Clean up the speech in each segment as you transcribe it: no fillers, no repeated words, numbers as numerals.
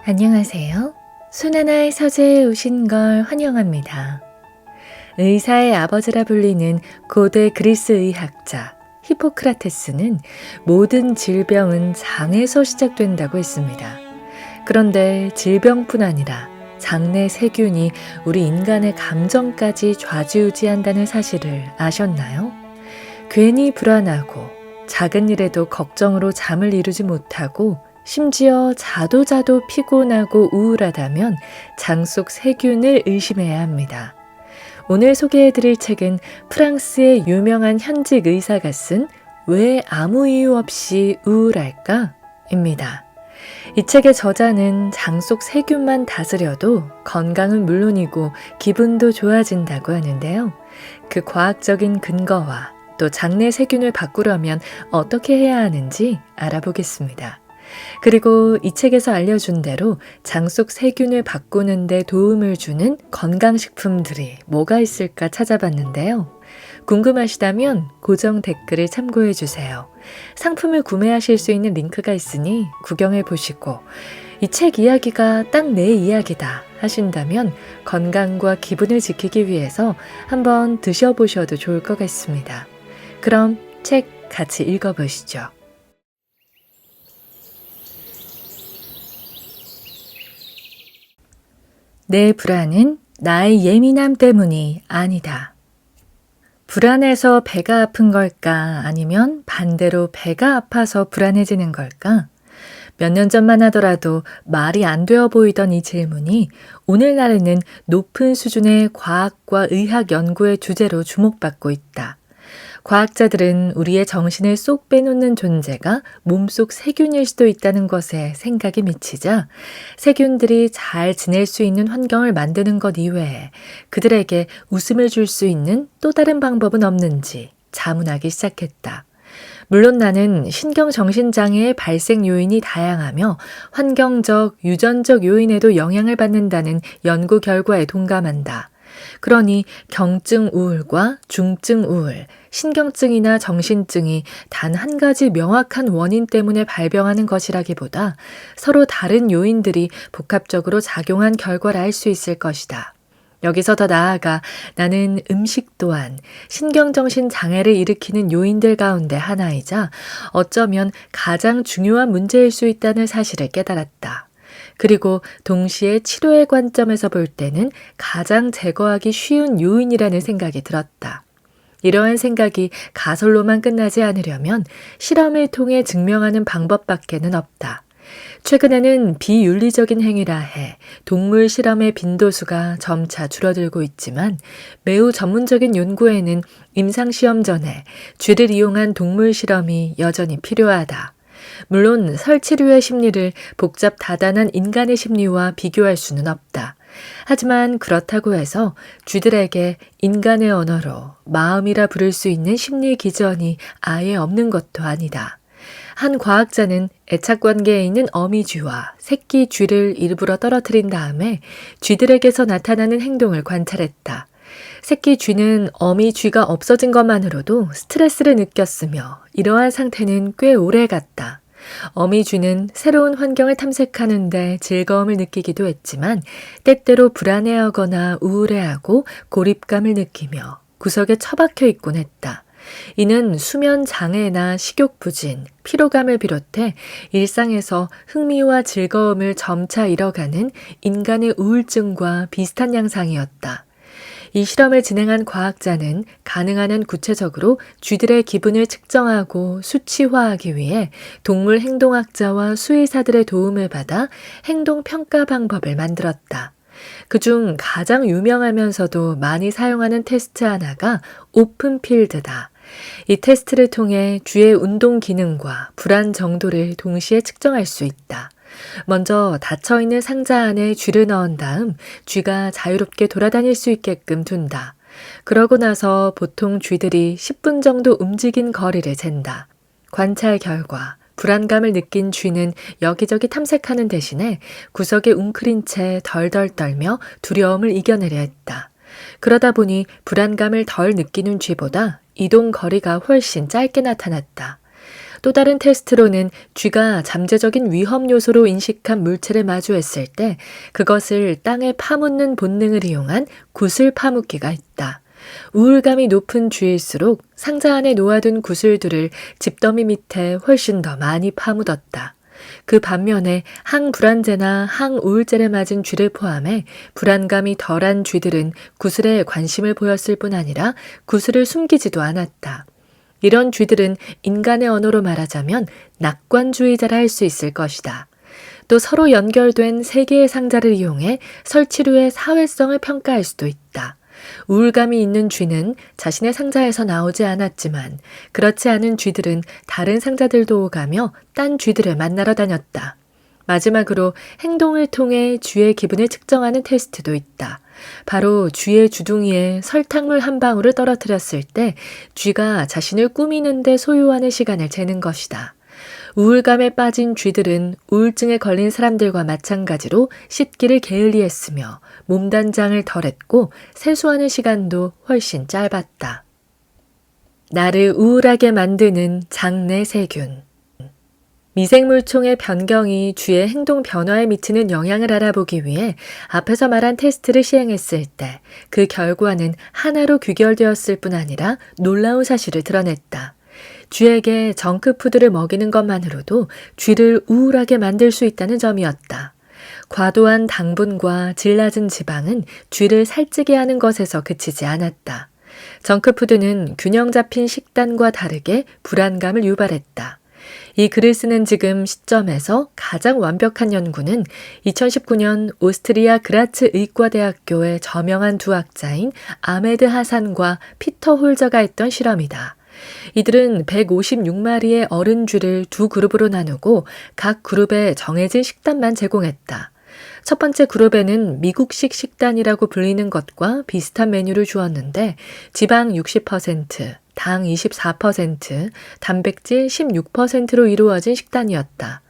안녕하세요. 순하나의 서재에 오신 걸 환영합니다. 의사의 아버지라 불리는 고대 그리스 의학자 히포크라테스는 모든 질병은 장에서 시작된다고 했습니다. 그런데 질병뿐 아니라 장내 세균이 우리 인간의 감정까지 좌지우지한다는 사실을 아셨나요? 괜히 불안하고 작은 일에도 걱정으로 잠을 이루지 못하고 심지어 자도 피곤하고 우울하다면 장 속 세균을 의심해야 합니다. 오늘 소개해드릴 책은 프랑스의 유명한 현직 의사가 쓴 왜 아무 이유 없이 우울할까? 입니다. 이 책의 저자는 장 속 세균만 다스려도 건강은 물론이고 기분도 좋아진다고 하는데요. 그 과학적인 근거와 또 장내 세균을 바꾸려면 어떻게 해야 하는지 알아보겠습니다. 그리고 이 책에서 알려준 대로 장 속 세균을 바꾸는 데 도움을 주는 건강식품들이 뭐가 있을까 찾아봤는데요. 궁금하시다면 고정 댓글을 참고해 주세요. 상품을 구매하실 수 있는 링크가 있으니 구경해 보시고 이 책 이야기가 딱 내 이야기다 하신다면 건강과 기분을 지키기 위해서 한번 드셔보셔도 좋을 것 같습니다. 그럼 책 같이 읽어보시죠. 내 불안은 나의 예민함 때문이 아니다. 불안해서 배가 아픈 걸까? 아니면 반대로 배가 아파서 불안해지는 걸까? 몇 년 전만 하더라도 말이 안 되어 보이던 이 질문이 오늘날에는 높은 수준의 과학과 의학 연구의 주제로 주목받고 있다. 과학자들은 우리의 정신을 쏙 빼놓는 존재가 몸속 세균일 수도 있다는 것에 생각이 미치자 세균들이 잘 지낼 수 있는 환경을 만드는 것 이외에 그들에게 웃음을 줄 수 있는 또 다른 방법은 없는지 자문하기 시작했다. 물론 나는 신경정신장애의 발생 요인이 다양하며 환경적, 유전적 요인에도 영향을 받는다는 연구 결과에 동감한다. 그러니 경증 우울과 중증 우울, 신경증이나 정신증이 단 한 가지 명확한 원인 때문에 발병하는 것이라기보다 서로 다른 요인들이 복합적으로 작용한 결과라 할 수 있을 것이다. 여기서 더 나아가 나는 음식 또한 신경정신 장애를 일으키는 요인들 가운데 하나이자 어쩌면 가장 중요한 문제일 수 있다는 사실을 깨달았다. 그리고 동시에 치료의 관점에서 볼 때는 가장 제거하기 쉬운 요인이라는 생각이 들었다. 이러한 생각이 가설로만 끝나지 않으려면 실험을 통해 증명하는 방법밖에는 없다. 최근에는 비윤리적인 행위라 해 동물 실험의 빈도수가 점차 줄어들고 있지만 매우 전문적인 연구에는 임상시험 전에 쥐를 이용한 동물 실험이 여전히 필요하다. 물론 설치류의 심리를 복잡 다단한 인간의 심리와 비교할 수는 없다. 하지만 그렇다고 해서 쥐들에게 인간의 언어로 마음이라 부를 수 있는 심리 기전이 아예 없는 것도 아니다. 한 과학자는 애착관계에 있는 어미쥐와 새끼 쥐를 일부러 떨어뜨린 다음에 쥐들에게서 나타나는 행동을 관찰했다. 새끼 쥐는 어미 쥐가 없어진 것만으로도 스트레스를 느꼈으며 이러한 상태는 꽤 오래 갔다. 어미 쥐는 새로운 환경을 탐색하는데 즐거움을 느끼기도 했지만 때때로 불안해하거나 우울해하고 고립감을 느끼며 구석에 처박혀 있곤 했다. 이는 수면 장애나 식욕 부진, 피로감을 비롯해 일상에서 흥미와 즐거움을 점차 잃어가는 인간의 우울증과 비슷한 양상이었다. 이 실험을 진행한 과학자는 가능한 한 구체적으로 쥐들의 기분을 측정하고 수치화하기 위해 동물 행동학자와 수의사들의 도움을 받아 행동평가 방법을 만들었다. 그중 가장 유명하면서도 많이 사용하는 테스트 하나가 오픈필드다. 이 테스트를 통해 쥐의 운동 기능과 불안 정도를 동시에 측정할 수 있다. 먼저 닫혀있는 상자 안에 쥐를 넣은 다음 쥐가 자유롭게 돌아다닐 수 있게끔 둔다. 그러고 나서 보통 쥐들이 10분 정도 움직인 거리를 잰다. 관찰 결과 불안감을 느낀 쥐는 여기저기 탐색하는 대신에 구석에 웅크린 채 덜덜 떨며 두려움을 이겨내려 했다. 그러다 보니 불안감을 덜 느끼는 쥐보다 이동 거리가 훨씬 짧게 나타났다. 또 다른 테스트로는 쥐가 잠재적인 위험 요소로 인식한 물체를 마주했을 때 그것을 땅에 파묻는 본능을 이용한 구슬 파묻기가 있다. 우울감이 높은 쥐일수록 상자 안에 놓아둔 구슬들을 집더미 밑에 훨씬 더 많이 파묻었다. 그 반면에 항불안제나 항우울제를 맞은 쥐를 포함해 불안감이 덜한 쥐들은 구슬에 관심을 보였을 뿐 아니라 구슬을 숨기지도 않았다. 이런 쥐들은 인간의 언어로 말하자면 낙관주의자라 할 수 있을 것이다. 또 서로 연결된 세 개의 상자를 이용해 설치류의 사회성을 평가할 수도 있다. 우울감이 있는 쥐는 자신의 상자에서 나오지 않았지만 그렇지 않은 쥐들은 다른 상자들도 오가며 딴 쥐들을 만나러 다녔다. 마지막으로 행동을 통해 쥐의 기분을 측정하는 테스트도 있다. 바로 쥐의 주둥이에 설탕물 한 방울을 떨어뜨렸을 때 쥐가 자신을 꾸미는 데 소요하는 시간을 재는 것이다. 우울감에 빠진 쥐들은 우울증에 걸린 사람들과 마찬가지로 씻기를 게을리했으며 몸단장을 덜했고 세수하는 시간도 훨씬 짧았다. 나를 우울하게 만드는 장내 세균. 미생물총의 변경이 쥐의 행동 변화에 미치는 영향을 알아보기 위해 앞에서 말한 테스트를 시행했을 때 그 결과는 하나로 귀결되었을 뿐 아니라 놀라운 사실을 드러냈다. 쥐에게 정크푸드를 먹이는 것만으로도 쥐를 우울하게 만들 수 있다는 점이었다. 과도한 당분과 질 낮은 지방은 쥐를 살찌게 하는 것에서 그치지 않았다. 정크푸드는 균형 잡힌 식단과 다르게 불안감을 유발했다. 이 글을 쓰는 지금 시점에서 가장 완벽한 연구는 2019년 오스트리아 그라츠 의과대학교의 저명한 두 학자인 아메드 하산과 피터 홀저가 했던 실험이다. 이들은 156마리의 어른 쥐를 두 그룹으로 나누고 각 그룹에 정해진 식단만 제공했다. 첫 번째 그룹에는 미국식 식단이라고 불리는 것과 비슷한 메뉴를 주었는데 지방 60%, 당 24%, 단백질 16%로 이루어진 식단이었다.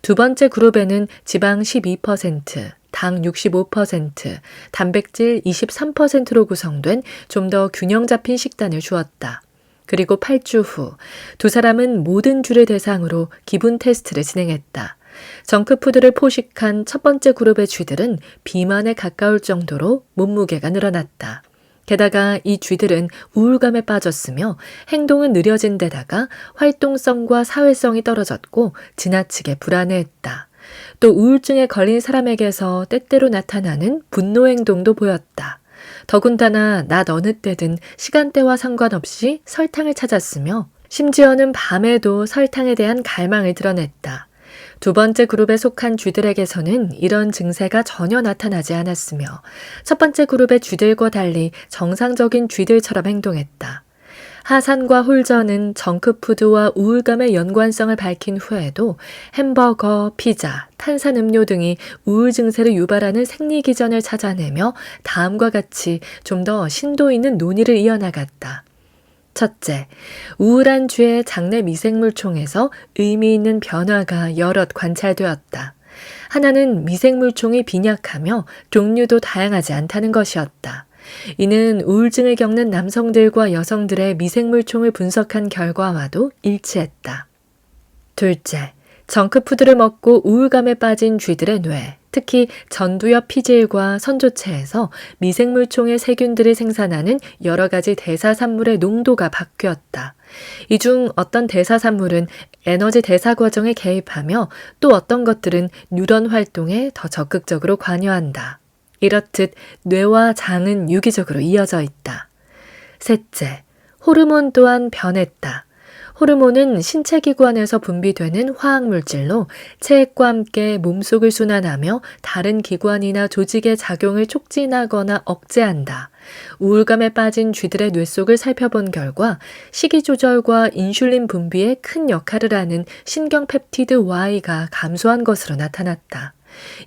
두 번째 그룹에는 지방 12%, 당 65%, 단백질 23%로 구성된 좀 더 균형 잡힌 식단을 주었다. 그리고 8주 후 두 사람은 모든 쥐를 대상으로 기분 테스트를 진행했다. 정크푸드를 포식한 첫 번째 그룹의 쥐들은 비만에 가까울 정도로 몸무게가 늘어났다. 게다가 이 쥐들은 우울감에 빠졌으며 행동은 느려진 데다가 활동성과 사회성이 떨어졌고 지나치게 불안해했다. 또 우울증에 걸린 사람에게서 때때로 나타나는 분노 행동도 보였다. 더군다나 낮 어느 때든 시간대와 상관없이 설탕을 찾았으며 심지어는 밤에도 설탕에 대한 갈망을 드러냈다. 두 번째 그룹에 속한 쥐들에게서는 이런 증세가 전혀 나타나지 않았으며 첫 번째 그룹의 쥐들과 달리 정상적인 쥐들처럼 행동했다. 하산과 홀저는 정크푸드와 우울감의 연관성을 밝힌 후에도 햄버거, 피자, 탄산음료 등이 우울 증세를 유발하는 생리기전을 찾아내며 다음과 같이 좀 더 심도 있는 논의를 이어나갔다. 첫째, 우울한 쥐의 장내 미생물총에서 의미 있는 변화가 여럿 관찰되었다. 하나는 미생물총이 빈약하며 종류도 다양하지 않다는 것이었다. 이는 우울증을 겪는 남성들과 여성들의 미생물총을 분석한 결과와도 일치했다. 둘째, 정크푸드를 먹고 우울감에 빠진 쥐들의 뇌, 특히 전두엽 피질과 선조체에서 미생물총의 세균들이 생산하는 여러 가지 대사산물의 농도가 바뀌었다. 이 중 어떤 대사산물은 에너지 대사 과정에 개입하며 또 어떤 것들은 뉴런 활동에 더 적극적으로 관여한다. 이렇듯 뇌와 장은 유기적으로 이어져 있다. 셋째, 호르몬 또한 변했다. 호르몬은 신체 기관에서 분비되는 화학물질로 체액과 함께 몸속을 순환하며 다른 기관이나 조직의 작용을 촉진하거나 억제한다. 우울감에 빠진 쥐들의 뇌 속을 살펴본 결과 식이 조절과 인슐린 분비에 큰 역할을 하는 신경펩티드 Y가 감소한 것으로 나타났다.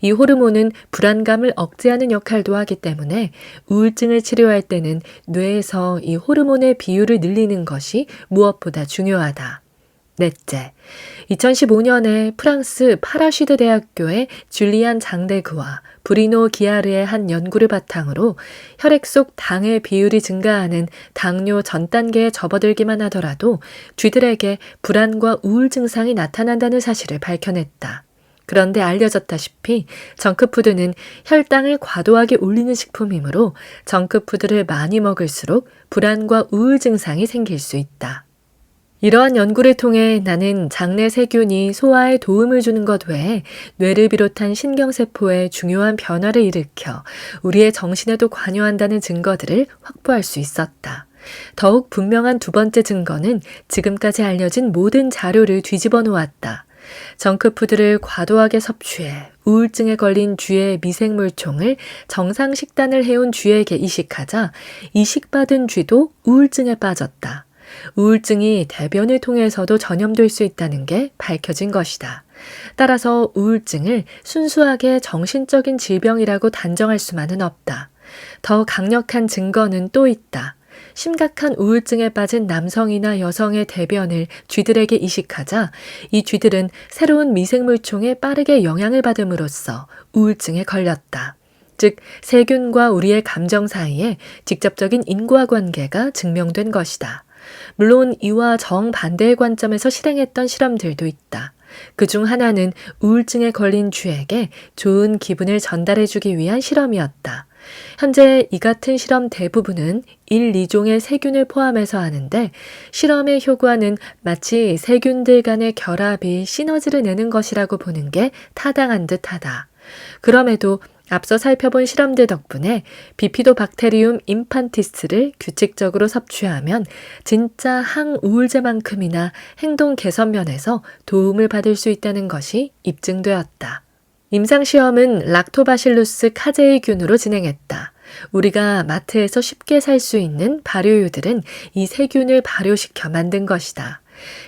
이 호르몬은 불안감을 억제하는 역할도 하기 때문에 우울증을 치료할 때는 뇌에서 이 호르몬의 비율을 늘리는 것이 무엇보다 중요하다. 넷째, 2015년에 프랑스 파라슈드 대학교의 줄리안 장데그와 브리노 기아르의 한 연구를 바탕으로 혈액 속 당의 비율이 증가하는 당뇨 전 단계에 접어들기만 하더라도 쥐들에게 불안과 우울 증상이 나타난다는 사실을 밝혀냈다. 그런데 알려졌다시피 정크푸드는 혈당을 과도하게 올리는 식품이므로 정크푸드를 많이 먹을수록 불안과 우울 증상이 생길 수 있다. 이러한 연구를 통해 나는 장내 세균이 소화에 도움을 주는 것 외에 뇌를 비롯한 신경세포에 중요한 변화를 일으켜 우리의 정신에도 관여한다는 증거들을 확보할 수 있었다. 더욱 분명한 두 번째 증거는 지금까지 알려진 모든 자료를 뒤집어 놓았다. 정크푸드를 과도하게 섭취해 우울증에 걸린 쥐의 미생물총을 정상 식단을 해온 쥐에게 이식하자 이식받은 쥐도 우울증에 빠졌다. 우울증이 대변을 통해서도 전염될 수 있다는 게 밝혀진 것이다. 따라서 우울증을 순수하게 정신적인 질병이라고 단정할 수만은 없다. 더 강력한 증거는 또 있다. 심각한 우울증에 빠진 남성이나 여성의 대변을 쥐들에게 이식하자 이 쥐들은 새로운 미생물총에 빠르게 영향을 받음으로써 우울증에 걸렸다. 즉, 세균과 우리의 감정 사이에 직접적인 인과관계가 증명된 것이다. 물론 이와 정반대의 관점에서 실행했던 실험들도 있다. 그중 하나는 우울증에 걸린 쥐에게 좋은 기분을 전달해주기 위한 실험이었다. 현재 이 같은 실험 대부분은 1, 2종의 세균을 포함해서 하는데 실험의 효과는 마치 세균들 간의 결합이 시너지를 내는 것이라고 보는 게 타당한 듯하다. 그럼에도 앞서 살펴본 실험들 덕분에 비피도박테리움 인판티스를 규칙적으로 섭취하면 진짜 항우울제만큼이나 행동 개선 면에서 도움을 받을 수 있다는 것이 입증되었다. 임상시험은 락토바실루스 카제이균으로 진행했다. 우리가 마트에서 쉽게 살 수 있는 발효유들은 이 세균을 발효시켜 만든 것이다.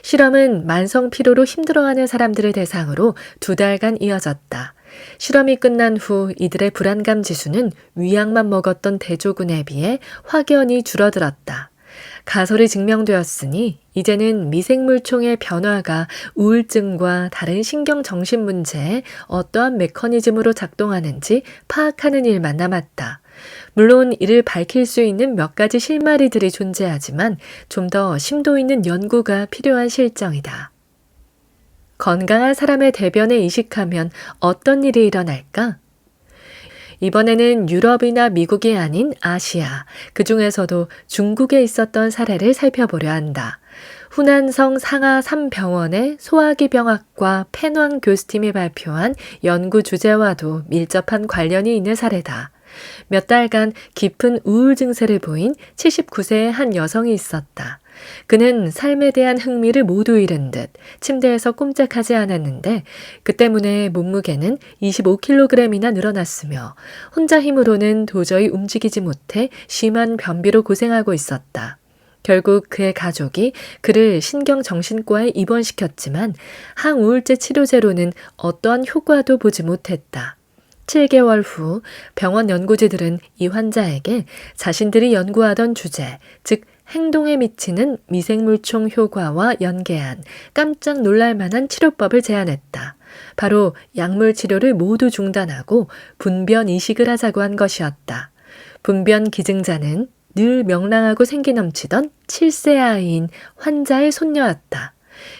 실험은 만성 피로로 힘들어하는 사람들을 대상으로 2달간 이어졌다. 실험이 끝난 후 이들의 불안감 지수는 위약만 먹었던 대조군에 비해 확연히 줄어들었다. 가설이 증명되었으니 이제는 미생물총의 변화가 우울증과 다른 신경정신 문제에 어떠한 메커니즘으로 작동하는지 파악하는 일만 남았다. 물론 이를 밝힐 수 있는 몇 가지 실마리들이 존재하지만 좀 더 심도 있는 연구가 필요한 실정이다. 건강한 사람의 대변에 이식하면 어떤 일이 일어날까? 이번에는 유럽이나 미국이 아닌 아시아, 그 중에서도 중국에 있었던 사례를 살펴보려 한다. 후난성 상하 3병원의 소화기병학과 펜왕 교수팀이 발표한 연구 주제와도 밀접한 관련이 있는 사례다. 몇 달간 깊은 우울 증세를 보인 79세의 한 여성이 있었다. 그는 삶에 대한 흥미를 모두 잃은 듯 침대에서 꼼짝하지 않았는데 그 때문에 몸무게는 25kg이나 늘어났으며 혼자 힘으로는 도저히 움직이지 못해 심한 변비로 고생하고 있었다. 결국 그의 가족이 그를 신경정신과에 입원시켰지만 항우울제 치료제로는 어떠한 효과도 보지 못했다. 7개월 후 병원 연구진들은 이 환자에게 자신들이 연구하던 주제, 즉 행동에 미치는 미생물총 효과와 연계한 깜짝 놀랄 만한 치료법을 제안했다. 바로 약물 치료를 모두 중단하고 분변 이식을 하자고 한 것이었다. 분변 기증자는 늘 명랑하고 생기 넘치던 7세 아이인 환자의 손녀였다.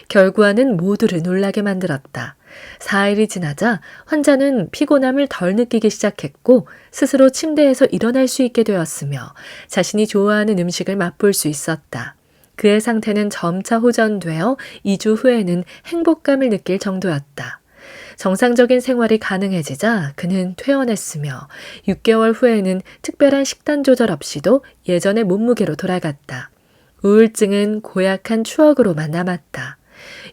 결과는 모두를 놀라게 만들었다. 4일이 지나자 환자는 피곤함을 덜 느끼기 시작했고 스스로 침대에서 일어날 수 있게 되었으며 자신이 좋아하는 음식을 맛볼 수 있었다. 그의 상태는 점차 호전되어 2주 후에는 행복감을 느낄 정도였다. 정상적인 생활이 가능해지자 그는 퇴원했으며 6개월 후에는 특별한 식단 조절 없이도 예전의 몸무게로 돌아갔다. 우울증은 고약한 추억으로만 남았다.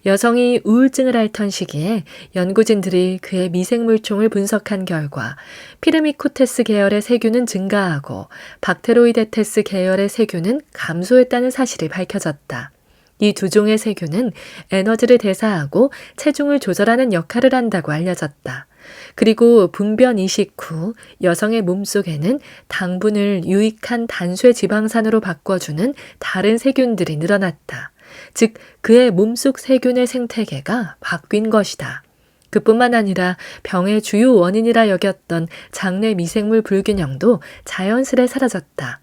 여성이 우울증을 앓던 시기에 연구진들이 그의 미생물총을 분석한 결과 피르미코테스 계열의 세균은 증가하고 박테로이데테스 계열의 세균은 감소했다는 사실이 밝혀졌다. 이 두 종의 세균은 에너지를 대사하고 체중을 조절하는 역할을 한다고 알려졌다. 그리고 분변 이식 후 여성의 몸속에는 당분을 유익한 단쇄 지방산으로 바꿔주는 다른 세균들이 늘어났다. 즉 그의 몸속 세균의 생태계가 바뀐 것이다. 그뿐만 아니라 병의 주요 원인이라 여겼던 장내 미생물 불균형도 자연스레 사라졌다.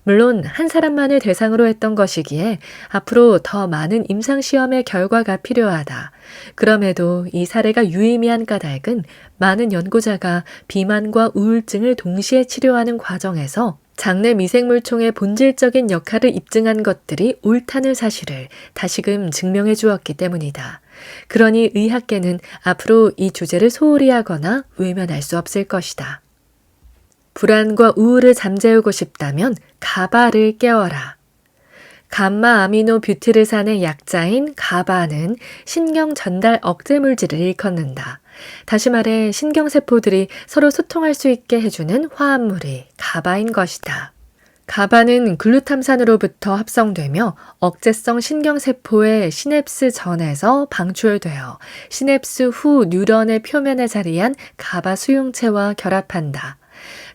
물론 한 사람만을 대상으로 했던 것이기에 앞으로 더 많은 임상시험의 결과가 필요하다. 그럼에도 이 사례가 유의미한 까닭은 많은 연구자가 비만과 우울증을 동시에 치료하는 과정에서 장내 미생물총의 본질적인 역할을 입증한 것들이 옳다는 사실을 다시금 증명해 주었기 때문이다. 그러니 의학계는 앞으로 이 주제를 소홀히 하거나 외면할 수 없을 것이다. 불안과 우울을 잠재우고 싶다면 가바를 깨워라. 감마 아미노 뷰티르산의 약자인 가바는 신경 전달 억제 물질을 일컫는다. 다시 말해 신경세포들이 서로 소통할 수 있게 해주는 화합물이 가바인 것이다. 가바는 글루탐산으로부터 합성되며 억제성 신경세포의 시냅스 전에서 방출되어 시냅스 후 뉴런의 표면에 자리한 가바 수용체와 결합한다.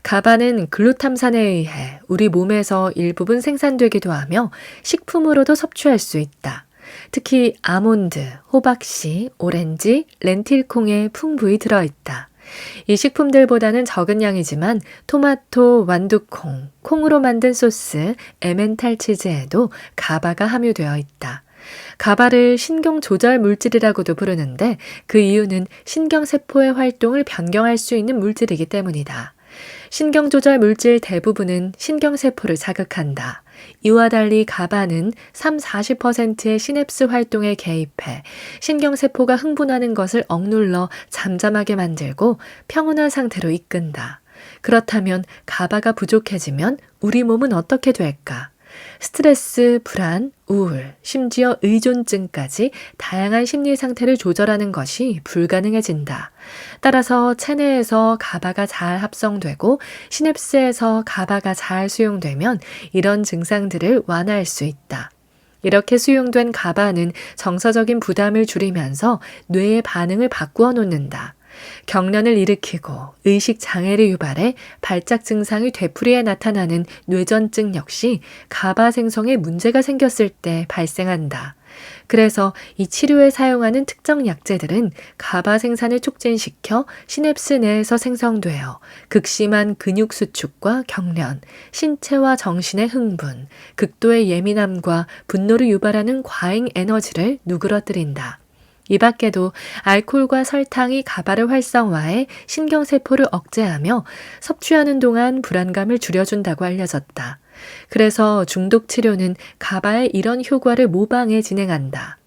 가바는 글루탐산에 의해 우리 몸에서 일부분 생산되기도 하며 식품으로도 섭취할 수 있다. 특히 아몬드, 호박씨, 오렌지, 렌틸콩에 풍부히 들어있다. 이 식품들보다는 적은 양이지만 토마토, 완두콩, 콩으로 만든 소스, 에멘탈 치즈에도 가바가 함유되어 있다. 가바를 신경조절 물질이라고도 부르는데 그 이유는 신경세포의 활동을 변경할 수 있는 물질이기 때문이다. 신경조절 물질 대부분은 신경세포를 자극한다. 이와 달리 가바는 30-40%의 시냅스 활동에 개입해 신경세포가 흥분하는 것을 억눌러 잠잠하게 만들고 평온한 상태로 이끈다. 그렇다면 가바가 부족해지면 우리 몸은 어떻게 될까? 스트레스, 불안, 우울, 심지어 의존증까지 다양한 심리 상태를 조절하는 것이 불가능해진다. 따라서 체내에서 가바가 잘 합성되고 시냅스에서 가바가 잘 수용되면 이런 증상들을 완화할 수 있다. 이렇게 수용된 가바는 정서적인 부담을 줄이면서 뇌의 반응을 바꾸어 놓는다. 경련을 일으키고 의식 장애를 유발해 발작 증상이 되풀이해 나타나는 뇌전증 역시 가바 생성에 문제가 생겼을 때 발생한다. 그래서 이 치료에 사용하는 특정 약제들은 가바 생산을 촉진시켜 시냅스 내에서 생성되어 극심한 근육 수축과 경련, 신체와 정신의 흥분, 극도의 예민함과 분노를 유발하는 과잉 에너지를 누그러뜨린다. 이 밖에도 알코올과 설탕이 가바를 활성화해 신경세포를 억제하며 섭취하는 동안 불안감을 줄여준다고 알려졌다. 그래서 중독 치료는 가바의 이런 효과를 모방해 진행한다.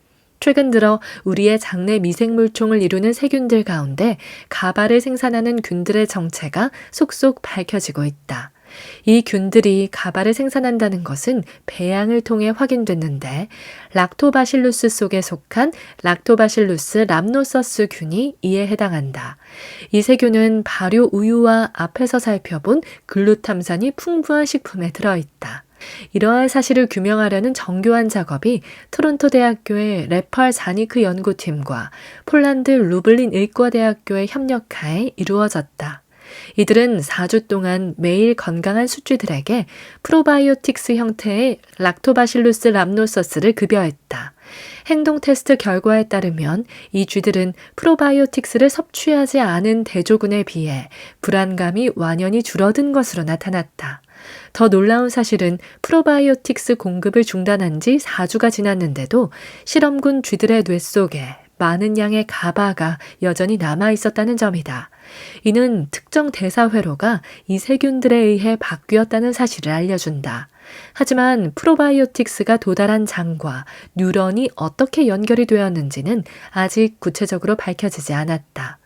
최근 들어 우리의 장내 미생물총을 이루는 세균들 가운데 가바를 생산하는 균들의 정체가 속속 밝혀지고 있다. 이 균들이 가바를 생산한다는 것은 배양을 통해 확인됐는데 락토바실루스 속에 속한 락토바실루스 람노서스 균이 이에 해당한다. 이 세균은 발효 우유와 앞에서 살펴본 글루탐산이 풍부한 식품에 들어있다. 이러한 사실을 규명하려는 정교한 작업이 토론토 대학교의 레펄 자니크 연구팀과 폴란드 루블린 의과대학교의 협력하에 이루어졌다. 이들은 4주 동안 매일 건강한 수쥐들에게 프로바이오틱스 형태의 락토바실루스 람노서스를 급여했다. 행동 테스트 결과에 따르면 이 쥐들은 프로바이오틱스를 섭취하지 않은 대조군에 비해 불안감이 완연히 줄어든 것으로 나타났다. 더 놀라운 사실은 프로바이오틱스 공급을 중단한 지 4주가 지났는데도 실험군 쥐들의 뇌 속에 많은 양의 가바가 여전히 남아 있었다는 점이다. 이는 특정 대사 회로가 이 세균들에 의해 바뀌었다는 사실을 알려준다. 하지만 프로바이오틱스가 도달한 장과 뉴런이 어떻게 연결이 되었는지는 아직 구체적으로 밝혀지지 않았다.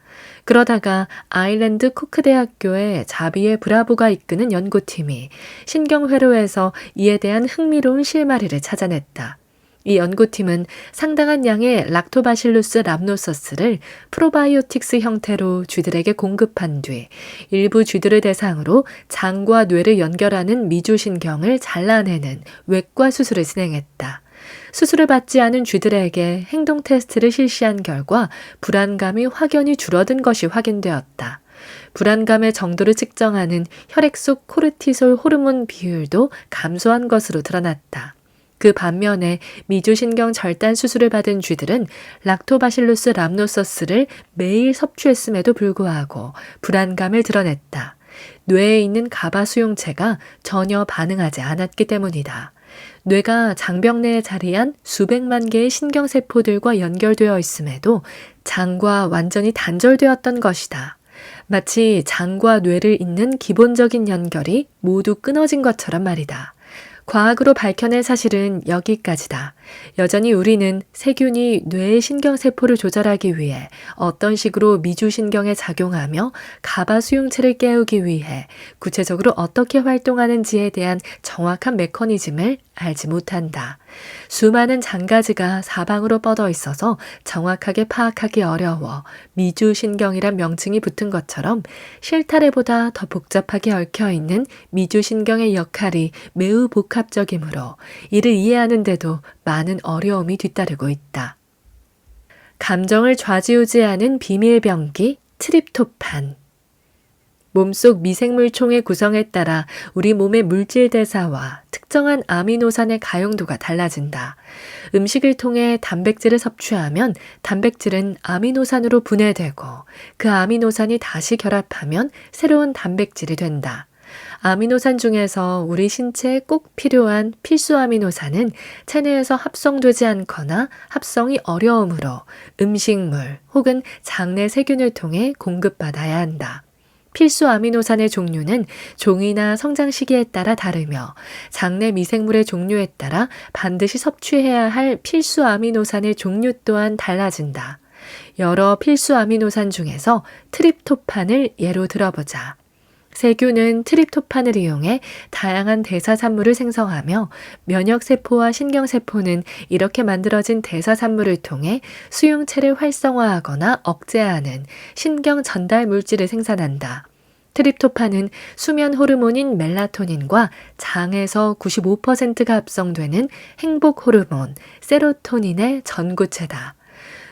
그러다가 아일랜드 코크 대학교의 자비에 브라보가 이끄는 연구팀이 신경회로에서 이에 대한 흥미로운 실마리를 찾아냈다. 이 연구팀은 상당한 양의 락토바실루스 람노서스를 프로바이오틱스 형태로 쥐들에게 공급한 뒤 일부 쥐들을 대상으로 장과 뇌를 연결하는 미주신경을 잘라내는 외과 수술을 진행했다. 수술을 받지 않은 쥐들에게 행동 테스트를 실시한 결과 불안감이 확연히 줄어든 것이 확인되었다. 불안감의 정도를 측정하는 혈액 속 코르티솔 호르몬 비율도 감소한 것으로 드러났다. 그 반면에 미주신경 절단 수술을 받은 쥐들은 락토바실루스 람노서스를 매일 섭취했음에도 불구하고 불안감을 드러냈다. 뇌에 있는 가바 수용체가 전혀 반응하지 않았기 때문이다. 뇌가 장벽 내에 자리한 수백만 개의 신경세포들과 연결되어 있음에도 장과 완전히 단절되었던 것이다. 마치 장과 뇌를 잇는 기본적인 연결이 모두 끊어진 것처럼 말이다. 과학으로 밝혀낸 사실은 여기까지다. 여전히 우리는 세균이 뇌의 신경세포를 조절하기 위해 어떤 식으로 미주신경에 작용하며 가바 수용체를 깨우기 위해 구체적으로 어떻게 활동하는지에 대한 정확한 메커니즘을 알지 못한다. 수많은 장가지가 사방으로 뻗어 있어서 정확하게 파악하기 어려워 미주신경이란 명칭이 붙은 것처럼 실타래보다 더 복잡하게 얽혀있는 미주신경의 역할이 매우 복합적이므로 이를 이해하는데도 많은 어려움이 뒤따르고 있다. 감정을 좌지우지하는 비밀병기 트립토판. 몸속 미생물총의 구성에 따라 우리 몸의 물질 대사와 특정한 아미노산의 가용도가 달라진다. 음식을 통해 단백질을 섭취하면 단백질은 아미노산으로 분해되고 그 아미노산이 다시 결합하면 새로운 단백질이 된다. 아미노산 중에서 우리 신체에 꼭 필요한 필수 아미노산은 체내에서 합성되지 않거나 합성이 어려우므로 음식물 혹은 장내 세균을 통해 공급받아야 한다. 필수 아미노산의 종류는 종이나 성장 시기에 따라 다르며 장내 미생물의 종류에 따라 반드시 섭취해야 할 필수 아미노산의 종류 또한 달라진다. 여러 필수 아미노산 중에서 트립토판을 예로 들어보자. 세균은 트립토판을 이용해 다양한 대사산물을 생성하며 면역세포와 신경세포는 이렇게 만들어진 대사산물을 통해 수용체를 활성화하거나 억제하는 신경 전달 물질을 생산한다. 트립토판은 수면 호르몬인 멜라토닌과 장에서 95%가 합성되는 행복 호르몬 세로토닌의 전구체다.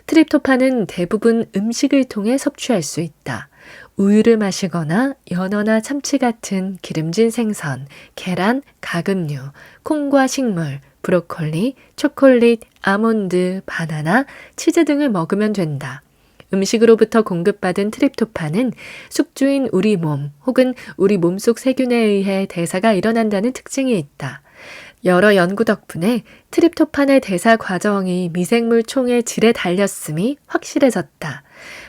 트립토판은 대부분 음식을 통해 섭취할 수 있다. 우유를 마시거나 연어나 참치 같은 기름진 생선, 계란, 가금류, 콩과 식물, 브로콜리, 초콜릿, 아몬드, 바나나, 치즈 등을 먹으면 된다. 음식으로부터 공급받은 트립토판은 숙주인 우리 몸 혹은 우리 몸속 세균에 의해 대사가 일어난다는 특징이 있다. 여러 연구 덕분에 트립토판의 대사 과정이 미생물 총의 질에 달렸음이 확실해졌다.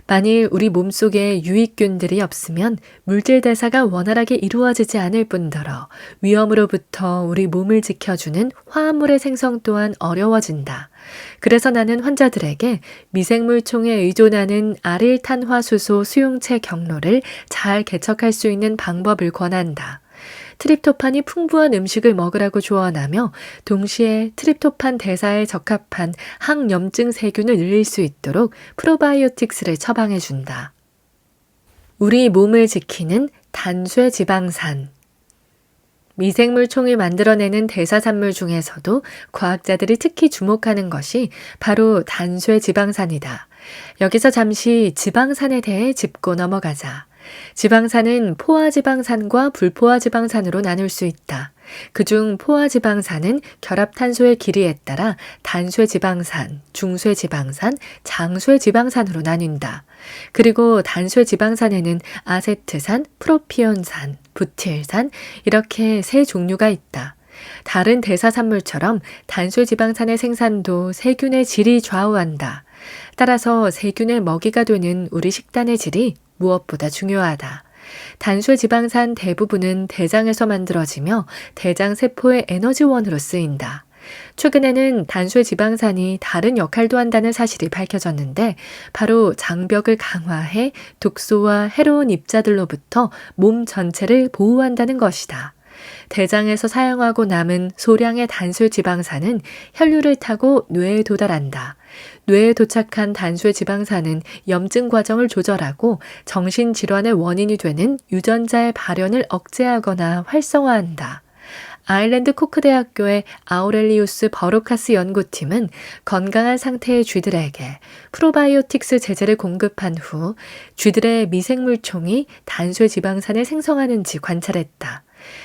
만일 우리 몸속에 유익균들이 없으면 물질 대사가 원활하게 이루어지지 않을 뿐더러 위험으로부터 우리 몸을 지켜주는 화합물의 생성 또한 어려워진다. 그래서 나는 환자들에게 미생물총에 의존하는 아릴탄화수소 수용체 경로를 잘 개척할 수 있는 방법을 권한다. 트립토판이 풍부한 음식을 먹으라고 조언하며 동시에 트립토판 대사에 적합한 항염증 세균을 늘릴 수 있도록 프로바이오틱스를 처방해준다. 우리 몸을 지키는 단쇄 지방산. 미생물총을 만들어내는 대사산물 중에서도 과학자들이 특히 주목하는 것이 바로 단쇄 지방산이다. 여기서 잠시 지방산에 대해 짚고 넘어가자. 지방산은 포화지방산과 불포화지방산으로 나눌 수 있다. 그중 포화지방산은 결합탄소의 길이에 따라 단쇄지방산, 중쇄지방산, 장쇄지방산으로 나뉜다. 그리고 단쇄지방산에는 아세트산, 프로피온산, 부틸산 이렇게 세 종류가 있다. 다른 대사산물처럼 단쇄지방산의 생산도 세균의 질이 좌우한다. 따라서 세균의 먹이가 되는 우리 식단의 질이 무엇보다 중요하다. 단쇄지방산 대부분은 대장에서 만들어지며 대장세포의 에너지원으로 쓰인다. 최근에는 단쇄지방산이 다른 역할도 한다는 사실이 밝혀졌는데 바로 장벽을 강화해 독소와 해로운 입자들로부터 몸 전체를 보호한다는 것이다. 대장에서 사용하고 남은 소량의 단쇄지방산은 혈류를 타고 뇌에 도달한다. 뇌에 도착한 단쇄지방산은 염증 과정을 조절하고 정신질환의 원인이 되는 유전자의 발현을 억제하거나 활성화한다. 아일랜드 코크 대학교의 아우렐리우스 버로카스 연구팀은 건강한 상태의 쥐들에게 프로바이오틱스 제제를 공급한 후 쥐들의 미생물총이 단쇄지방산을 생성하는지 관찰했다.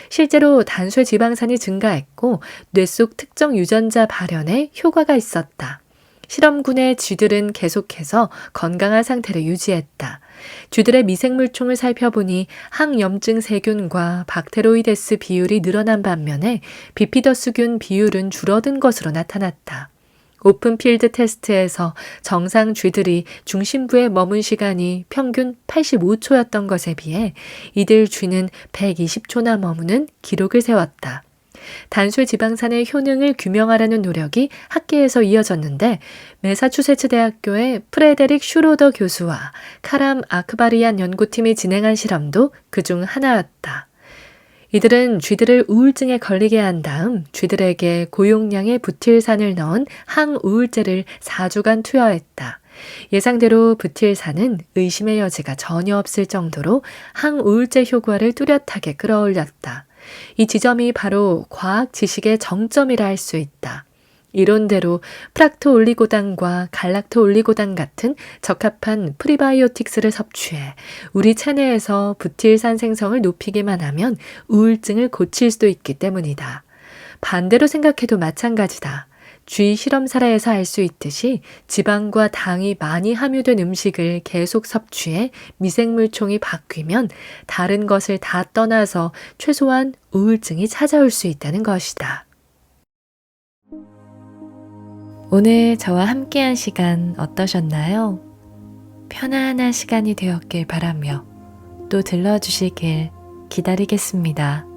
실제로 단수 지방산이 증가했고 뇌 속 특정 유전자 발현에 효과가 있었다. 실험군의 쥐들은 계속해서 건강한 상태를 유지했다. 쥐들의 미생물총을 살펴보니 항염증 세균과 박테로이데스 비율이 늘어난 반면에 비피더스균 비율은 줄어든 것으로 나타났다. 오픈필드 테스트에서 정상 쥐들이 중심부에 머문 시간이 평균 85초였던 것에 비해 이들 쥐는 120초나 머무는 기록을 세웠다. 단수 지방산의 효능을 규명하려는 노력이 학계에서 이어졌는데 매사추세츠 대학교의 프레데릭 슈로더 교수와 카람 아크바리안 연구팀이 진행한 실험도 그중 하나였다. 이들은 쥐들을 우울증에 걸리게 한 다음 쥐들에게 고용량의 부틸산을 넣은 항우울제를 4주간 투여했다. 예상대로 부틸산은 의심의 여지가 전혀 없을 정도로 항우울제 효과를 뚜렷하게 끌어올렸다. 이 지점이 바로 과학 지식의 정점이라 할 수 있다. 이론대로 프락토올리고당과 갈락토올리고당 같은 적합한 프리바이오틱스를 섭취해 우리 체내에서 부틸산 생성을 높이기만 하면 우울증을 고칠 수도 있기 때문이다. 반대로 생각해도 마찬가지다. 쥐 실험 사례에서 알 수 있듯이 지방과 당이 많이 함유된 음식을 계속 섭취해 미생물총이 바뀌면 다른 것을 다 떠나서 최소한 우울증이 찾아올 수 있다는 것이다. 오늘 저와 함께한 시간 어떠셨나요? 편안한 시간이 되었길 바라며 또 들러주시길 기다리겠습니다.